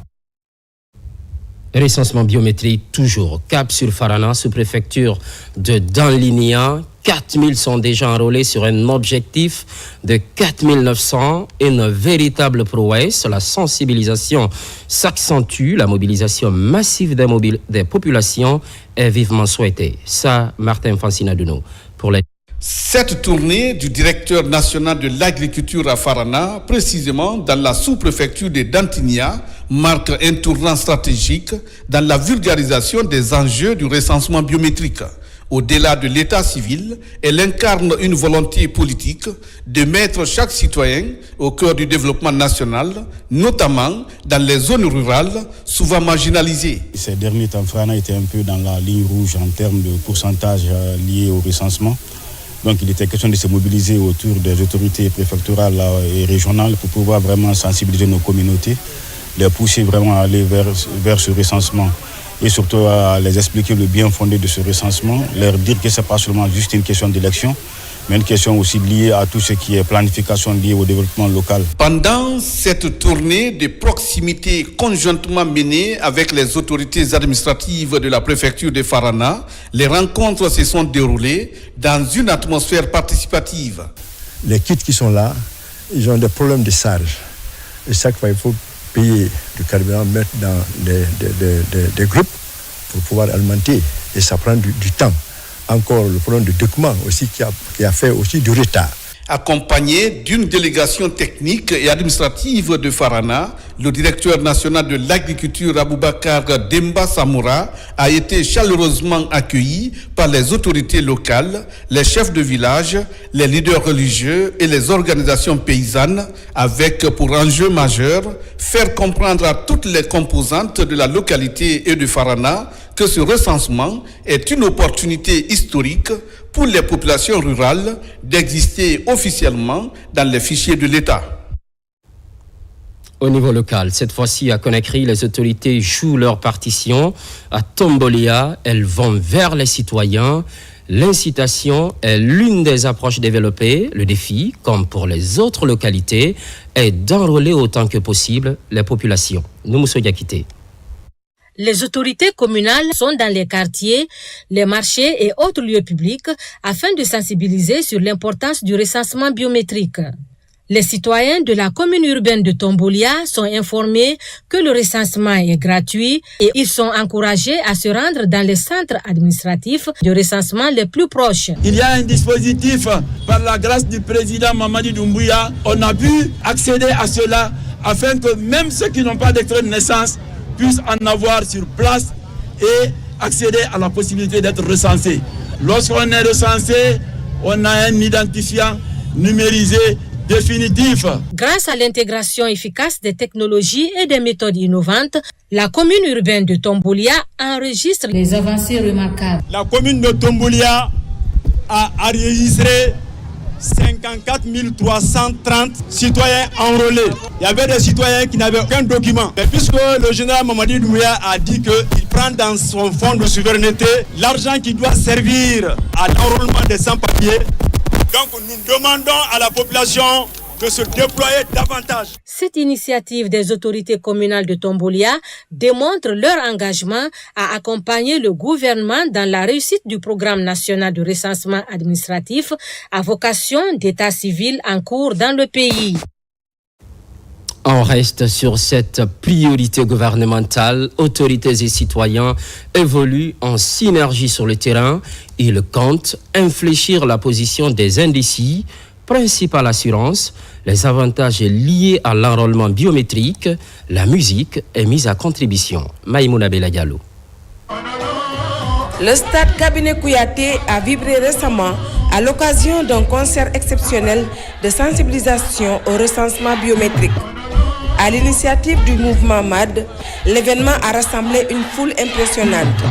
Recensement biométrique toujours. Cap sur Farana, sous-préfecture de Danlinia. 4000 sont déjà enrôlés sur un objectif de 4900. Une véritable prouesse. La sensibilisation s'accentue. La mobilisation massive des populations est vivement souhaitée. Ça, Martin Fansinaduno. Pour les... Cette tournée du directeur national de l'agriculture à Farana, précisément dans la sous-préfecture de Dantinia, marque un tournant stratégique dans la vulgarisation des enjeux du recensement biométrique. Au-delà de l'état civil, elle incarne une volonté politique de mettre chaque citoyen au cœur du développement national, notamment dans les zones rurales souvent marginalisées. Ces derniers temps, Farana était un peu dans la ligne rouge en termes de pourcentage lié au recensement. Donc il était question de se mobiliser autour des autorités préfectorales et régionales pour pouvoir vraiment sensibiliser nos communautés, les pousser vraiment à aller vers ce recensement et surtout à les expliquer le bien fondé de ce recensement, leur dire que ce n'est pas seulement juste une question d'élection, mais une question aussi liée à tout ce qui est planification liée au développement local. Pendant cette tournée de proximité conjointement menée avec les autorités administratives de la préfecture de Farana, les rencontres se sont déroulées dans une atmosphère participative. Les kits qui sont là, ils ont des problèmes de charge. Et chaque fois, il faut payer du carburant, mettre dans des groupes pour pouvoir alimenter. Et ça prend du temps. Encore le problème de documents aussi qui a fait aussi du retard. Accompagné d'une délégation technique et administrative de Farana, le directeur national de l'agriculture Aboubakar Demba Samoura a été chaleureusement accueilli par les autorités locales, les chefs de village, les leaders religieux et les organisations paysannes, avec pour enjeu majeur faire comprendre à toutes les composantes de la localité et de Farana que ce recensement est une opportunité historique pour les populations rurales d'exister officiellement dans les fichiers de l'État. Au niveau local, cette fois-ci à Conakry, les autorités jouent leur partition. À Tombolia, elles vont vers les citoyens. L'incitation est l'une des approches développées. Le défi, comme pour les autres localités, est d'enrôler autant que possible les populations. Noumousso Yakité. Les autorités communales sont dans les quartiers, les marchés et autres lieux publics afin de sensibiliser sur l'importance du recensement biométrique. Les citoyens de la commune urbaine de Tombolia sont informés que le recensement est gratuit et ils sont encouragés à se rendre dans les centres administratifs de recensement les plus proches. Il y a un dispositif par la grâce du président Mamadi Doumbouya. On a pu accéder à cela afin que même ceux qui n'ont pas d'extrait de naissance puissent en avoir sur place et accéder à la possibilité d'être recensés. Lorsqu'on est recensé, on a un identifiant numérisé définitif. Grâce à l'intégration efficace des technologies et des méthodes innovantes, la commune urbaine de Tombolia enregistre des avancées remarquables. La commune de Tombolia a enregistré 54 330 citoyens enrôlés. Il y avait des citoyens qui n'avaient aucun document. Mais puisque le général Mamadi Doumbouya a dit qu'il prend dans son fonds de souveraineté l'argent qui doit servir à l'enrôlement des sans-papiers, donc nous demandons à la population de se déployer davantage. Cette initiative des autorités communales de Tombolia démontre leur engagement à accompagner le gouvernement dans la réussite du programme national de recensement administratif à vocation d'état civil en cours dans le pays. On reste sur cette priorité gouvernementale. Autorités et citoyens évoluent en synergie sur le terrain. Ils comptent infléchir la position des indécis. Principale assurance, les avantages liés à l'enrôlement biométrique, la musique est mise à contribution. Maïmouna Beladialo. Le stade Cabinet Kouyaté a vibré récemment à l'occasion d'un concert exceptionnel de sensibilisation au recensement biométrique. À l'initiative du mouvement MAD, l'événement a rassemblé une foule impressionnante.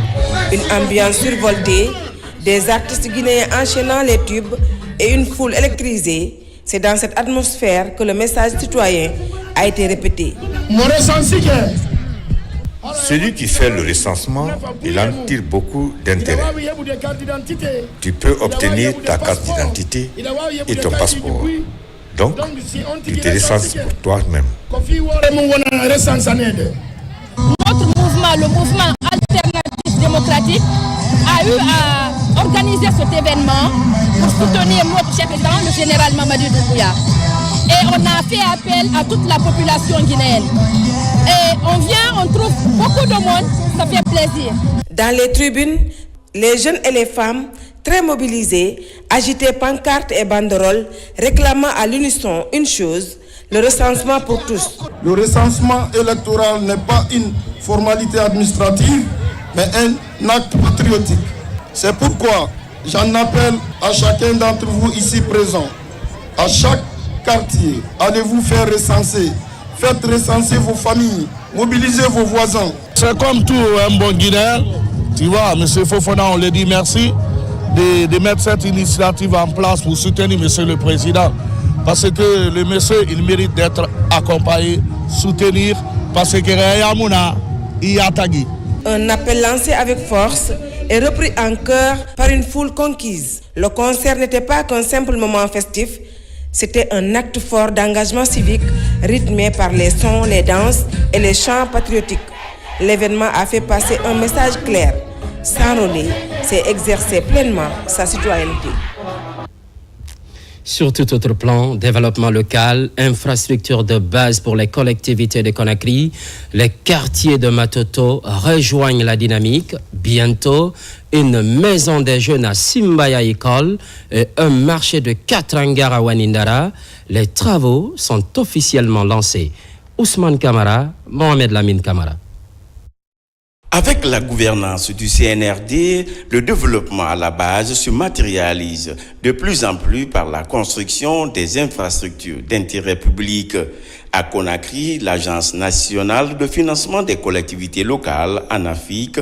Une ambiance survoltée, des artistes guinéens enchaînant les tubes et une foule électrisée. C'est dans cette atmosphère que le message citoyen a été répété. Celui qui fait le recensement, il en tire beaucoup d'intérêt. Tu peux obtenir ta carte d'identité et ton passeport. Donc, tu te recenses pour toi-même. Notre mouvement, le mouvement alternatif démocratique, a eu à organiser cet événement pour soutenir notre chef président, le général Mamadou Doumbouya. Et on a fait appel à toute la population guinéenne. Et on vient, on trouve beaucoup de monde, ça fait plaisir. Dans les tribunes, les jeunes et les femmes, très mobilisés, agitaient pancartes et banderoles, réclamant à l'unisson une chose, le recensement pour tous. Le recensement électoral n'est pas une formalité administrative, mais un acte patriotique. C'est pourquoi j'en appelle à chacun d'entre vous ici présent. À chaque quartier, allez-vous faire recenser. Faites recenser vos familles, mobilisez vos voisins. C'est comme tout un bon Guinéen. Tu vois, M. Fofana, on lui dit merci de mettre cette initiative en place pour soutenir M. le Président. Parce que le monsieur, il mérite d'être accompagné, soutenir, parce que Yamouna, il y a Tagui. Un appel lancé avec force et repris en chœur par une foule conquise. Le concert n'était pas qu'un simple moment festif, c'était un acte fort d'engagement civique rythmé par les sons, les danses et les chants patriotiques. L'événement a fait passer un message clair. S'enrôler, c'est exercer pleinement sa citoyenneté. Sur tout autre plan, développement local, infrastructure de base pour les collectivités de Conakry, les quartiers de Matoto rejoignent la dynamique. Bientôt, une maison des jeunes à Simbaya École et un marché de 4 hangars à Wanindara. Les travaux sont officiellement lancés. Ousmane Kamara, Mohamed Lamine Kamara. Avec la gouvernance du CNRD, le développement à la base se matérialise de plus en plus par la construction des infrastructures d'intérêt public. À Conakry, l'Agence nationale de financement des collectivités locales, ANAFIC,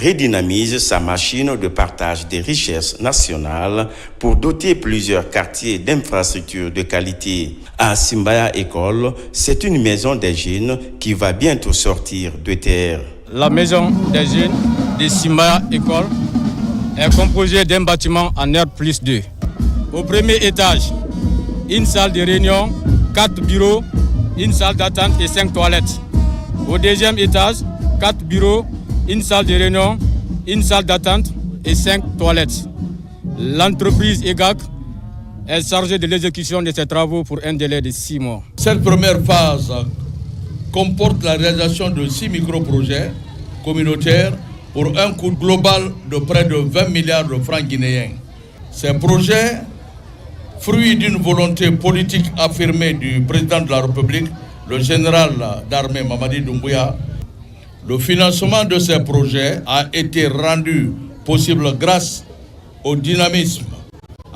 redynamise sa machine de partage des richesses nationales pour doter plusieurs quartiers d'infrastructures de qualité. À Simbaya École, c'est une maison des jeunes qui va bientôt sortir de terre. La maison des jeunes de Simbaya École est composée d'un bâtiment en R+2. Au premier étage, une salle de réunion, 4 bureaux, une salle d'attente et 5 toilettes. Au deuxième étage, 4 bureaux, une salle de réunion, une salle d'attente et 5 toilettes. L'entreprise EGAC est chargée de l'exécution de ces travaux pour un délai de 6 mois. Cette première phase comporte la réalisation de 6 micro-projets communautaires pour un coût global de près de 20 milliards de francs guinéens. Ces projets, fruit d'une volonté politique affirmée du président de la République, le général d'armée Mamadi Doumbouya, le financement de ces projets a été rendu possible grâce au dynamisme,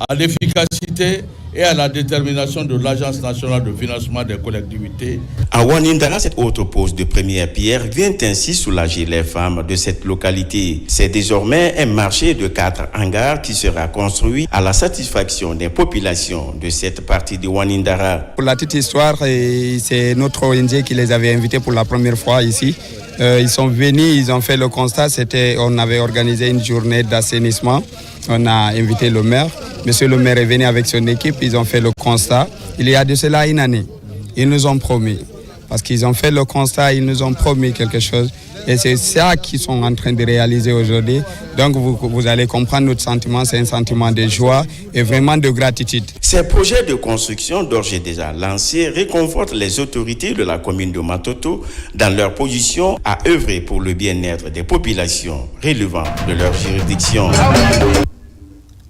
à l'efficacité et à la détermination de l'Agence nationale de financement des collectivités. À Wanindara, cette autre pose de première pierre vient ainsi soulager les femmes de cette localité. C'est désormais un marché de 4 hangars qui sera construit à la satisfaction des populations de cette partie de Wanindara. Pour la petite histoire, c'est notre ONG qui les avait invités pour la première fois ici. Ils sont venus, ils ont fait le constat, on avait organisé une journée d'assainissement. On a invité le maire. Monsieur le maire est venu avec son équipe, ils ont fait le constat. il y a de cela une année. Ils nous ont promis. Parce qu'ils ont fait le constat, ils nous ont promis quelque chose. Et c'est ça qu'ils sont en train de réaliser aujourd'hui. Donc vous allez comprendre notre sentiment, c'est un sentiment de joie et vraiment de gratitude. Ces projets de construction d'ores et déjà lancés réconfortent les autorités de la commune de Matoto dans leur position à œuvrer pour le bien-être des populations relevant de leur juridiction.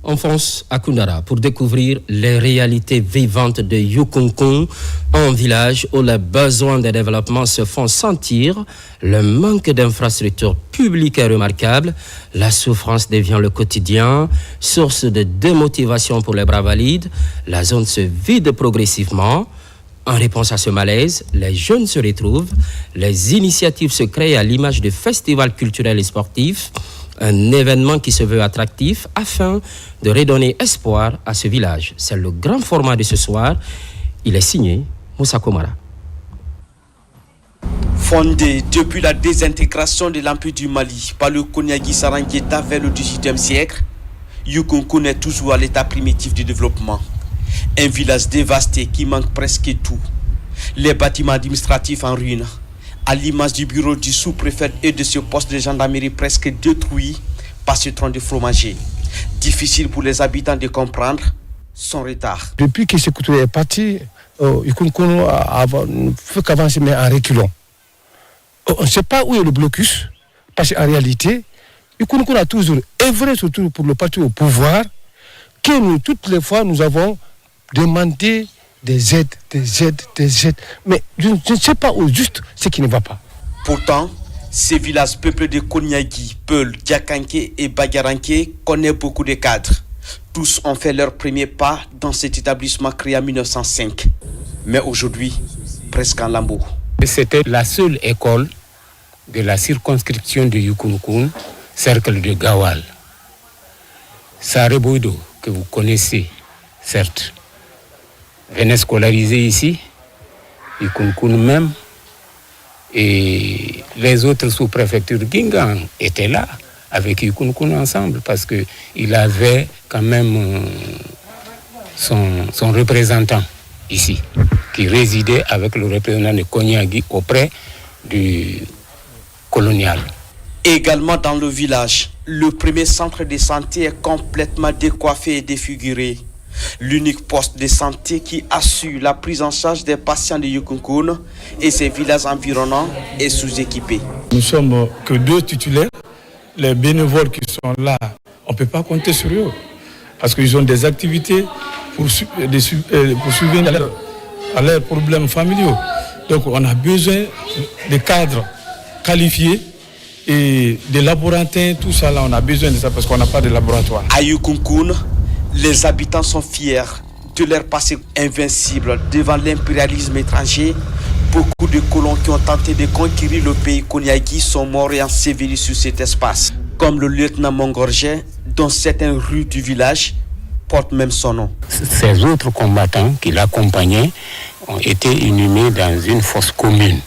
On fonce à Koundara pour découvrir les réalités vivantes de Yukunkun, un village où les besoins de développement se font sentir, le manque d'infrastructures publiques est remarquable, la souffrance devient le quotidien, source de démotivation pour les bras valides, la zone se vide progressivement. En réponse à ce malaise, les jeunes se retrouvent, les initiatives se créent à l'image de festivals culturels et sportifs, un événement qui se veut attractif afin de redonner espoir à ce village. C'est le grand format de ce soir. Il est signé Moussa Komara. Fondé depuis la désintégration de l'Empire du Mali par le Konyagi Sarangeta vers le XVIIIe siècle, Yukunkun est toujours à l'état primitif du développement. Un village dévasté qui manque presque tout. Les bâtiments administratifs en ruine, à l'image du bureau du sous-préfet et de ce poste de gendarmerie presque détruit par ce tronc de fromager. Difficile pour les habitants de comprendre son retard. Depuis que ce couteau est parti, Yukunkun ne fait qu'avancer mais en reculant. On ne sait pas où est le blocus, parce qu'en réalité, Yukunkun a toujours œuvré surtout pour le parti au pouvoir, que nous, toutes les fois, nous avons demandé des aides. Mais je ne sais pas où juste ce qui ne va pas. Pourtant, ces villages peuplés de Konyagi, Peul, Diakanké et Bagaranké connaissent beaucoup de cadres. Tous ont fait leur premier pas dans cet établissement créé en 1905. Mais aujourd'hui, presque en lambeaux. C'était la seule école de la circonscription de Yukunkun, cercle de Gawal. Sareboido, que vous connaissez, certes, venait scolariser ici, Yukunkun même, et les autres sous-préfectures Guingamp étaient là, avec Yukunkun ensemble, parce qu'il avait quand même son représentant ici, qui résidait avec le représentant de Konyagi auprès du colonial. Également dans le village, le premier centre de santé est complètement décoiffé et défiguré. L'unique poste de santé qui assure la prise en charge des patients de Yukunkun et ses villages environnants est sous-équipé. Nous sommes que 2 titulaires. Les bénévoles qui sont là, on ne peut pas compter sur eux. Parce qu'ils ont des activités pour subvenir à leurs problèmes familiaux. Donc on a besoin de cadres qualifiés et des laboratoires, tout ça là, on a besoin de ça parce qu'on n'a pas de laboratoire. À Yukunkun, les habitants sont fiers de leur passé invincible devant l'impérialisme étranger. Beaucoup de colons qui ont tenté de conquérir le pays Konyagi sont morts et ensevelis sur cet espace. Comme le lieutenant Mongorje, dont certaines rues du village portent même son nom. Ces autres combattants qui l'accompagnaient ont été inhumés dans une fosse commune,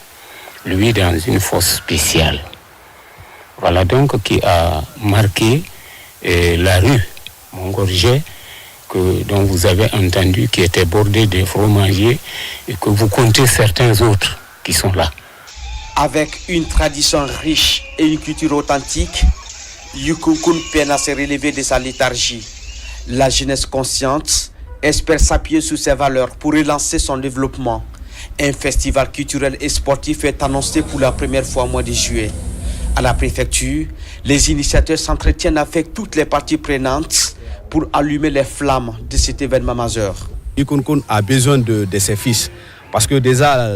lui dans une fosse spéciale. Voilà donc qui a marqué la rue Mongorje, dont vous avez entendu, qui était bordée de fromagers et que vous comptez certains autres qui sont là. Avec une tradition riche et une culture authentique, Yukunkun peine à se relever de sa léthargie. La jeunesse consciente espère s'appuyer sur ses valeurs pour relancer son développement. Un festival culturel et sportif est annoncé pour la première fois au mois de juillet. À la préfecture, les initiateurs s'entretiennent avec toutes les parties prenantes pour allumer les flammes de cet événement majeur. Yukunkun a besoin de ses fils parce que déjà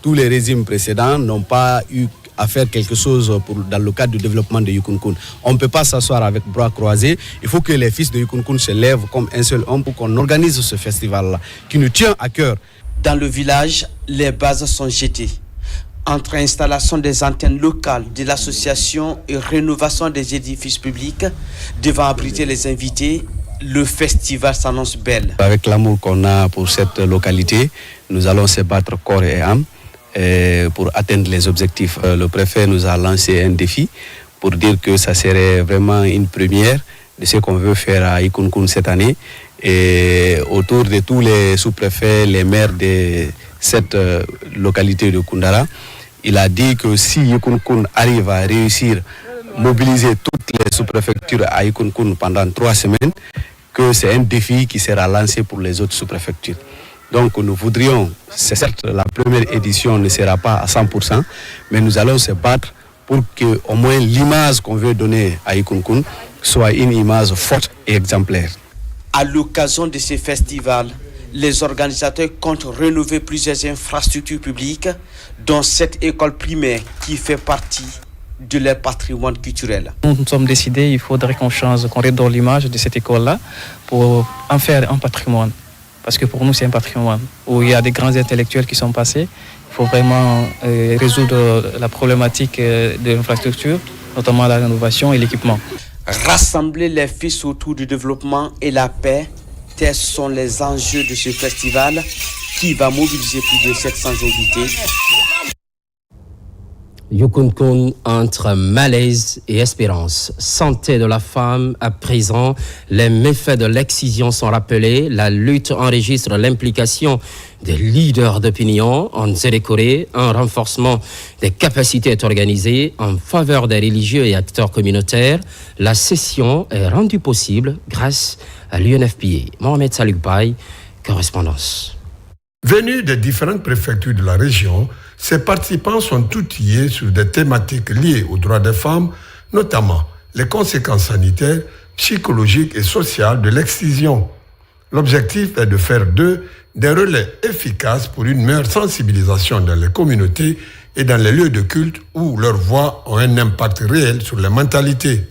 tous les régimes précédents n'ont pas eu à faire quelque chose dans le cadre du développement de Yukunkun. On ne peut pas s'asseoir avec bras croisés. Il faut que les fils de Yukunkun se lèvent comme un seul homme pour qu'on organise ce festival-là qui nous tient à cœur. Dans le village, les bases sont jetées. Entre installation des antennes locales de l'association et rénovation des édifices publics devant abriter les invités, le festival s'annonce belle. Avec l'amour qu'on a pour cette localité, nous allons se battre corps et âme pour atteindre les objectifs. Le préfet nous a lancé un défi pour dire que ça serait vraiment une première de ce qu'on veut faire à Yukunkun cette année, et autour de tous les sous-préfets, les maires de cette localité de Koundara. Il a dit que si Yikoun arrive à réussir à mobiliser toutes les sous-préfectures à Yikoun pendant 3 semaines, que c'est un défi qui sera lancé pour les autres sous-préfectures. Donc nous voudrions, c'est certes la première édition ne sera pas à 100%, mais nous allons se battre pour que au moins l'image qu'on veut donner à Yikoun soit une image forte et exemplaire. À l'occasion de ces festivals, les organisateurs comptent rénover plusieurs infrastructures publiques, dont cette école primaire qui fait partie de leur patrimoine culturel. Nous sommes décidés, il faudrait qu'on change, qu'on redonne l'image de cette école-là pour en faire un patrimoine. Parce que pour nous, c'est un patrimoine où il y a des grands intellectuels qui sont passés. Il faut vraiment résoudre la problématique de l'infrastructure, notamment la rénovation et l'équipement. Rassembler les fils autour du développement et la paix, tels sont les enjeux de ce festival qui va mobiliser plus de 700 invités. Yikoun entre malaise et espérance. Santé de la femme à présent. Les méfaits de l'excision sont rappelés. La lutte enregistre l'implication des leaders d'opinion en Zérékoré. Un renforcement des capacités est organisé en faveur des religieux et acteurs communautaires. La session est rendue possible grâce à l'UNFPA. Mohamed Salouk Baye, correspondance. Venus des différentes préfectures de la région, ces participants sont outillés sur des thématiques liées aux droits des femmes, notamment les conséquences sanitaires, psychologiques et sociales de l'excision. L'objectif est de faire d'eux des relais efficaces pour une meilleure sensibilisation dans les communautés et dans les lieux de culte où leurs voix ont un impact réel sur les mentalités.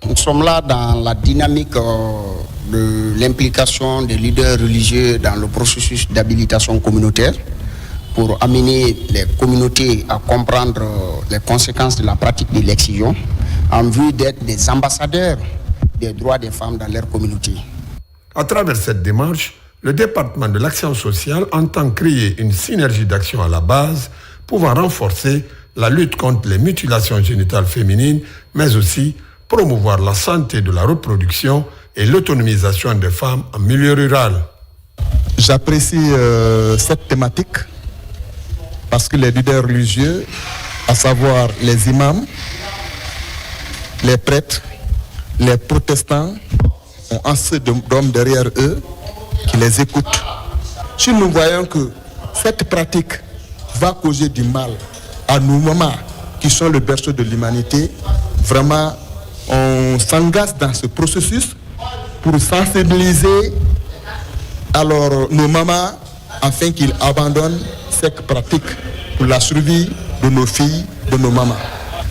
Nous sommes là dans la dynamique de l'implication des leaders religieux dans le processus d'habilitation communautaire pour amener les communautés à comprendre les conséquences de la pratique de l'excision en vue d'être des ambassadeurs des droits des femmes dans leur communauté. À travers cette démarche, le département de l'action sociale entend créer une synergie d'action à la base pouvant renforcer la lutte contre les mutilations génitales féminines, mais aussi promouvoir la santé de la reproduction et l'autonomisation des femmes en milieu rural. J'apprécie cette thématique parce que les leaders religieux, à savoir les imams, les prêtres, les protestants, ont assez d'hommes derrière eux qui les écoutent. Si nous voyons que cette pratique va causer du mal à nos mamans qui sont le berceau de l'humanité, vraiment on s'engage dans ce processus pour sensibiliser alors nos mamans afin qu'ils abandonnent cette pratique pour la survie de nos filles, de nos mamans.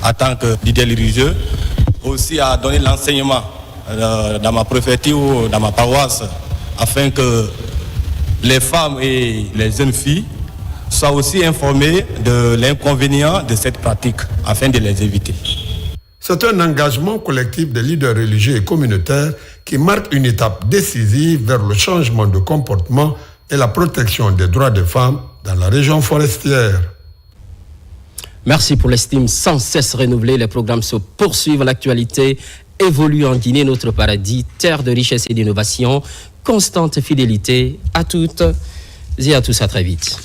En tant que leader religieux, aussi à donner l'enseignement dans ma préfecture ou dans ma paroisse afin que les femmes et les jeunes filles soient aussi informées de l'inconvénient de cette pratique afin de les éviter. C'est un engagement collectif des leaders religieux et communautaires qui marque une étape décisive vers le changement de comportement et la protection des droits des femmes dans la région forestière. Merci pour l'estime sans cesse renouvelée. Les programmes se poursuivent. L'actualité évolue en Guinée, notre paradis, terre de richesse et d'innovation. Constante fidélité à toutes et à tous. À très vite.